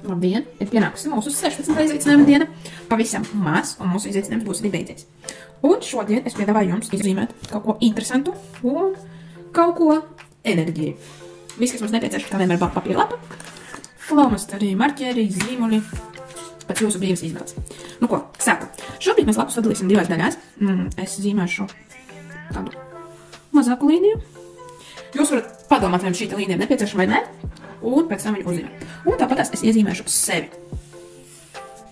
Labdien, ir pienākusi mūsu 16. izaicinājuma diena. Pavisam maz, un mūsu izaicinājums būs arī beidzies. Un šodien es piedāvāju jums izzīmēt kaut ko interesantu un kaut ko enerģiju. Viss, kas mums nepieciešams, kā vienmēr papīra lapa, flomasteri, marķeri, zīmuli, pēc jūsu brīvas izvēles. Nu ko, sākam. Šobrīd mēs lapus sadalīsim divās daļās. Es zīmēšu tādu mazāku līniju. Jūs varat padomāt, vai šī līnija ir nepieciešama vai ne, un pēc tam viņu uzzīmēt. Un tāpatās es iezīmēšu sevi.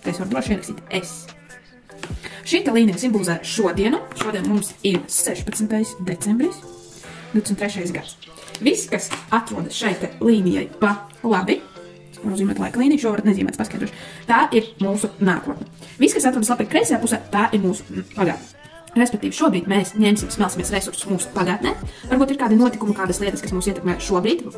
Te es varu droši ierakstīt es. Šī līnija simbolizē šodienu. Šodien mums ir 16. decembris, 23. gads. Viss, kas atrodas šeit līnijai pa labi, nozīmēt laika līniju, šo varat nezīmēt, paskaidrošu. Tā ir mūsu nākotne. Viss, kas atrodas labi kreisajā pusē, tā ir mūsu pagātne. Respektīvi, šobrīd mēs smelsimies resursus mūsu pagātnē. Varbūt ir kādi notikumi, kādas lietas, kas mūs ietekmē šobrīd.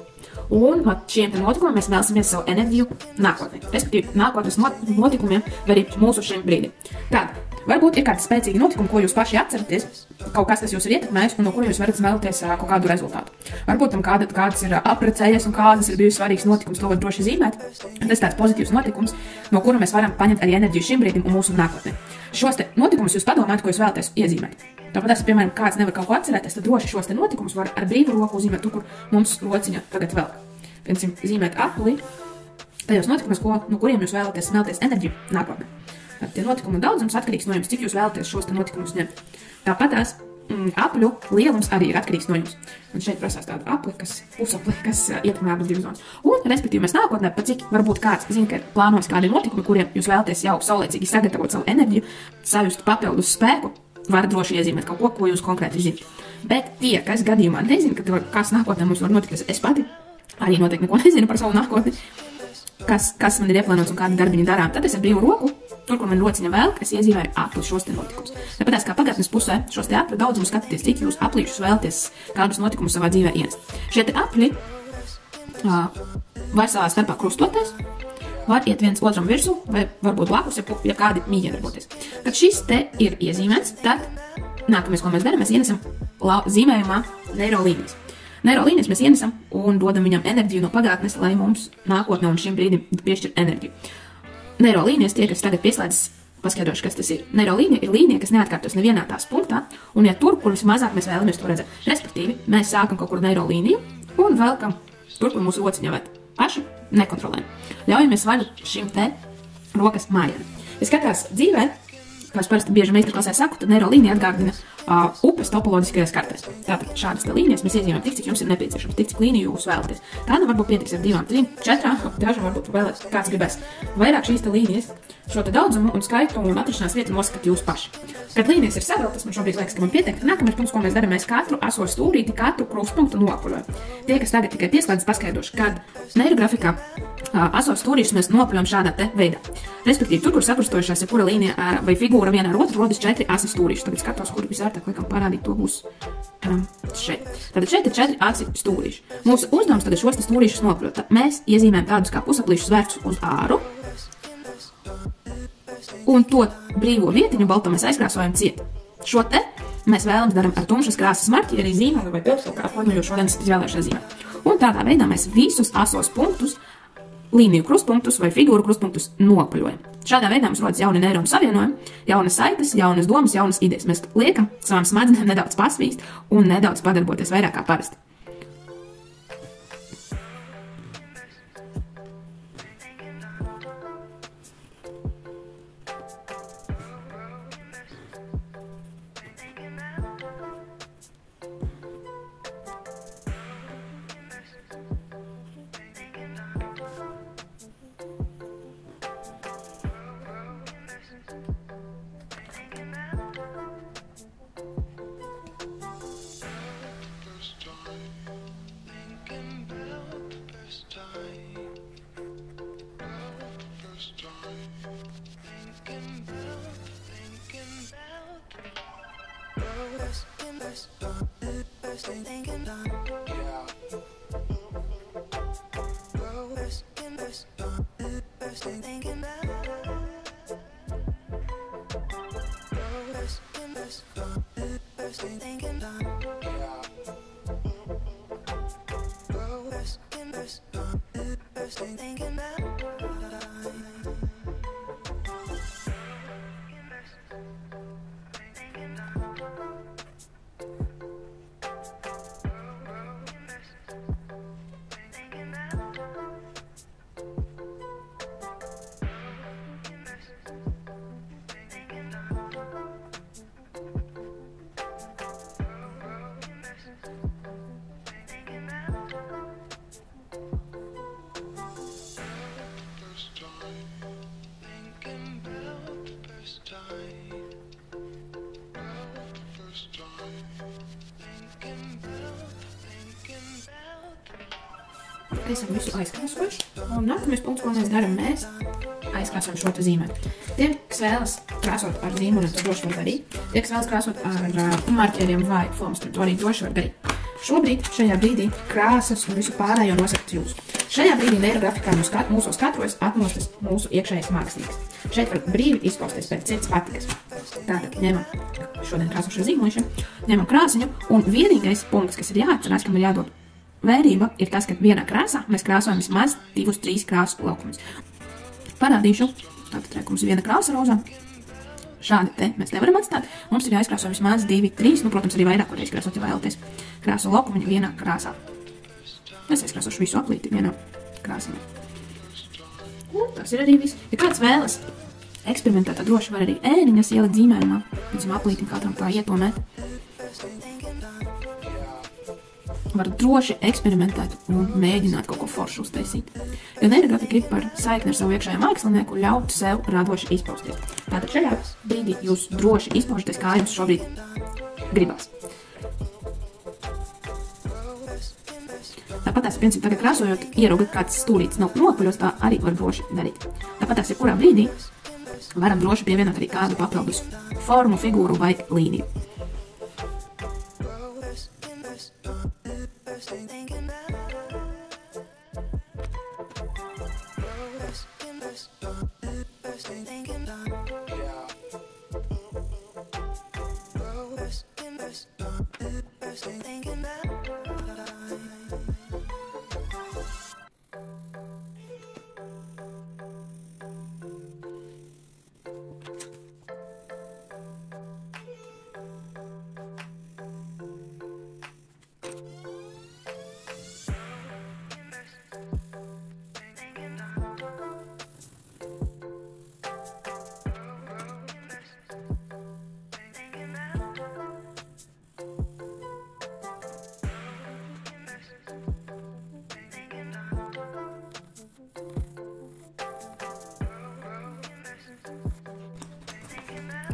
Un no šiem notikumiem mēs smelsimies savu enerģiju nākotnē. Respektīvi, nākotnes notikumiem vai arī mūsu šim brīdim. Tātad, varbūt ir kādi spēcīgi notikumi, ko jūs paši atceraties, kaut kas, kas jūs ir ietekmējis un no kura jūs varat smelties kaut kādu rezultātu. Varbūt tam kāds ir apprecējies un kādas ir bijusi svarīgs notikums, to var droši zīmēt. Tas tāds pozitīvs notikums, no kura mēs varam paņemt arī enerģiju šim brīdim un mūsu nākotnē. Šos te notikumus jūs padomājat, ko jūs vēlaties iezīmēt. Tāpēc, piemēram, kāds nevar kaut ko atcerēties, tad droši šos te notikumus var ar brīvu roku uzzīmēt tur, kur mums rociņa tagad velk. Piemēram, zīmēt apli tajos notikumos, no kuriem jūs vēlaties smelties enerģiju nākotnē. Tad tie notikumu daudzums atkarīgs no jums, cik jūs vēlaties šos te notikumus ņemt. Tāpatās apļu lielums arī ir atkarīgs no jums. Un šeit prasās tāda apli, pusapli, kas ietekmē abas divas zonas. Un, respektīvi, mēs nākotnē, pat cik varbūt kāds zina, ka ir plānojis kādi notikumi, kuriem jūs vēlaties jau saulēcīgi sagatavot savu enerģiju, sajust papildus spēku, var droši iezīmēt kaut ko, ko jūs konkrēti zināt. Bet tie, kas gadījumā nezina, kas nākotnē mums var notikt, es pati arī noteikti neko nezinu par savu nākotni, kas man ir ieplānots un kādu darbiņu darām, tad es ar brīvu roku, tur, kur man rociņa velk, es iezīmēju apli šos te notikumus. Tāpēc kā pagātnes pusē šos te apli daudzumu skatāties, cik jūs aplīšus vēlaties kādus notikumus savā dzīvē ienest. Šie te apli var savā starpā krustoties, var iet viens otram virsū, vai varbūt blakus, ja kādi mīļi iedarboties. Kad šis te ir iezīmēts, tad nākamais, ko mēs darām, mēs ienesam zīmējumā neirolīnijas. Neirolīnijas mēs ienesam un dodam viņam enerģiju no pagātnes, lai mums nākotnē un šim brīdim piešķir enerģiju. Neirolīnijas tie, kas tagad pieslēdzas, paskaidrošu, kas tas ir. Neirolīnija ir līnija, kas neatkārtos nevienā tās punktā, un ja tur, kur vismazāk mēs vēlamies to redzēt. Respektīvi, mēs sākam kaut kur neirolīniju un velkam tur, kur mūsu rociņa ved. Paši nekontrolējam. Ļaujamies vaļu šim te rokas mājām. Ja skatās dzīvē, kā es parasti bieži meistarklasē saku, tad neirolīnija atgādina upes topoloģiskajās kartēs. Tātad šādas te līnijas mēs iezīmējam tik, cik jums ir nepieciešams, tik, cik līniju jūs vēlaties. Kādam varbūt pietiks ar 2, 3, 4, dažam varbūt vēl kāds gribēs vairāk šīs te līnijas, šo te daudzumu un skaitu un atrašanās vietu noskat jūs paši. Kad līnijas ir sadalītas, man šobrīd liekas, ka man pietiek, tad nākamais punkts, ko mēs darām, mēs katru aso stūrīti, katru krustpunktu noapuļojam. Tie, kas tagad tikai pieslēdzas, paskaidrošu, kad neirografikā aso stūrīšus mēs noapuļojam šādā te veidā. Respektīvi, tur, kur sakrustojušās, ja kura līnija vai figūra vienā ar otru, rodas 4 asi stūrīši. Tagad skatos, kur visvērtāk laikam parādīt, to būs šeit. Tātad šeit ir 4 asi stūrīši. Mūsu uzdevums tagad šos stūrīšus noapuļot. Mēs iezīmējam tādus kā pusaplīšus vērtus uz āru. Un to brīvo vietiņu balto mēs aizkrāsojam ciet. Šo te mēs vēlams darām ar tumšas krāsas marķieri, zīmoli vai pilsulu, kā formu jūs šodien esat izvēlējušies zīmēt. Un tādā veidā mēs visus asos punktus, līniju krustpunktus vai figūru krustpunktus noapuļojam. Šādā veidā mums rodas jauni neironu savienojumi, jaunas saites, jaunas domas, jaunas idejas. Mēs liekam savām smadzenēm nedaudz pasvīst un nedaudz padarboties vairāk kā parasti. Thinking about Esam visu aizkrāsojuši, un nākamais punkts, ko mēs darām, mēs aizkrāsojam šo te zīmēm. Tie, kas vēlas krāsot ar zīmoliem, to droši var darīt. Tie, kas vēlas krāsot ar marķieriem vai flomastru, to arī droši var darīt. Šobrīd, šajā brīdī, krāsas un visu pārējo nosakat jūs. Šajā brīdī neirografikā mūsos katros atmostas mūsu iekšējais mākslīgs. Šeit var brīvi izpausties pēc sirds patikas. Tātad ņemam šodien krāsošo zīmolīšanu, ņemam krāsiņu, un vienīgais punkts, kas ir jāatcerās, kam ir jādod vērība, ir tas, ka vienā krāsā mēs krāsojam vismaz 2-3 krāsu laukumus. Parādīšu, tātad mums ir viena krāsa rozā. Šādi te mēs nevaram atstāt. Mums ir jāizkrāso vismaz 2-3, protams, arī vairāk varēs krāsot, ja vēlaties. Krāsu laukumiņu vienā krāsā. Es aizkrāsošu visu aplīti vienā krāsiņā. Un tas ir arī viss. Ja kāds vēlas eksperimentēt, tad droši var arī ēniņas ielikt zīmējumā. Viņam aplītim katram tā ietomēt. Var droši eksperimentēt un mēģināt kaut ko foršu uztaisīt. Jo neirografika ir par saikni ar savu iekšējo mākslinieku un ļaut sev radoši izpausties. Tātad šajā brīdī jūs droši izpaužaties, kā jums šobrīd gribās. Tāpat tās, piemēram, tagad krāsojot, ieraugat kāds stūrītis nav nopaļos, tā arī var droši darīt. Tāpat tās, jebkurā brīdī varam droši pievienot arī kādu papildus formu, figūru vai līniju.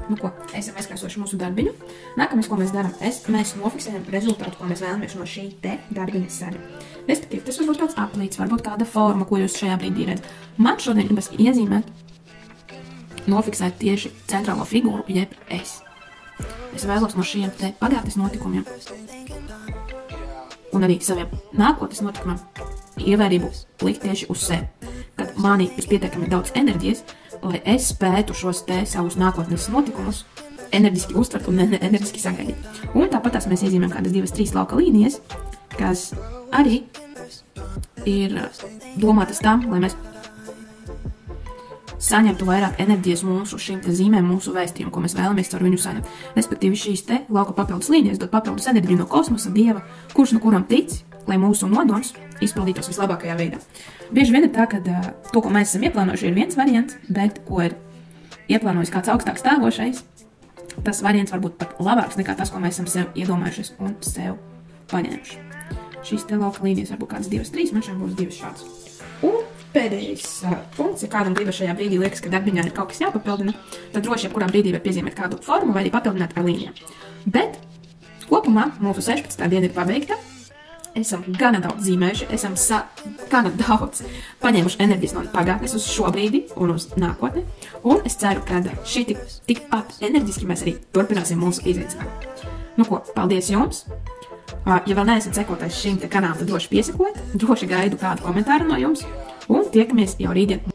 Nu ko, esam aizkrāsoši mūsu darbiņu. Nākamais, ko mēs darām, mēs nofiksējam rezultātu, ko mēs vēlamies no šī te darbiņa sari. Respektīvi, tas varbūt kāds aplīts, varbūt kāda forma, ko jūs šajā brīdī redzat. Man šodien gribas iezīmēt, nofiksēt tieši centrālo figūru, jeb es. Es vēlos no šiem te pagātnes notikumiem un arī saviem nākotnes notikumiem ievērību likt tieši uz sevi. Kad manī ir pietiekami daudz enerģijas, lai es spētu šos te savus nākotnes notikumus enerģiski uztvert un enerģiski sagaidīt. Un tāpat tās mēs iezīmējam kādas 2-3 lauka līnijas, kas arī ir domātas tam, lai mēs saņemtu vairāk enerģijas mūsu šīm te zīmēm, mūsu vēstījumu, ko mēs vēlamies caur viņu saņemt. Respektīvi, šīs te lauka papildus līnijas dod papildus enerģiju no kosmosa, dieva, kurš no kuram tic, lai mūsu nodoms izpildītos vislabākajā veidā. Bieži vien ir tā, ka to, ko mēs esam ieplānojuši, ir viens variants, bet ko ir ieplānojis kāds augstāk stāvošais, tas variants var būt pat labāks nekā tas, ko mēs esam sev iedomājušies un sev paņēmuši. Šīs te lauka līnijas var būt kādas 2-3, man šeit būs 2 šāds. Un pēdējais punkts, ja kādam gribas šajā brīdī liekas, ka darbiņā ir kaut kas jāpapildina, tad droši jebkurā brīdī var piezīmēt kādu formu vai arī papildināt ar līnijām. Bet kopumā mūsu 16. diena ir pabeigta. Esam gana daudz zīmējuši, esam gana daudz paņēmuši enerģijas no pagātnes uz šo brīdi un uz nākotni. Un es ceru, ka šī tikpat enerģiski mēs arī turpināsim mūsu izaicinājumu. Nu ko, paldies jums! Ja vēl neesat sekotājs šīm te kanālam, tad droši piesakojiet, droši gaidu kādu komentāru no jums un tiekamies jau rītdien.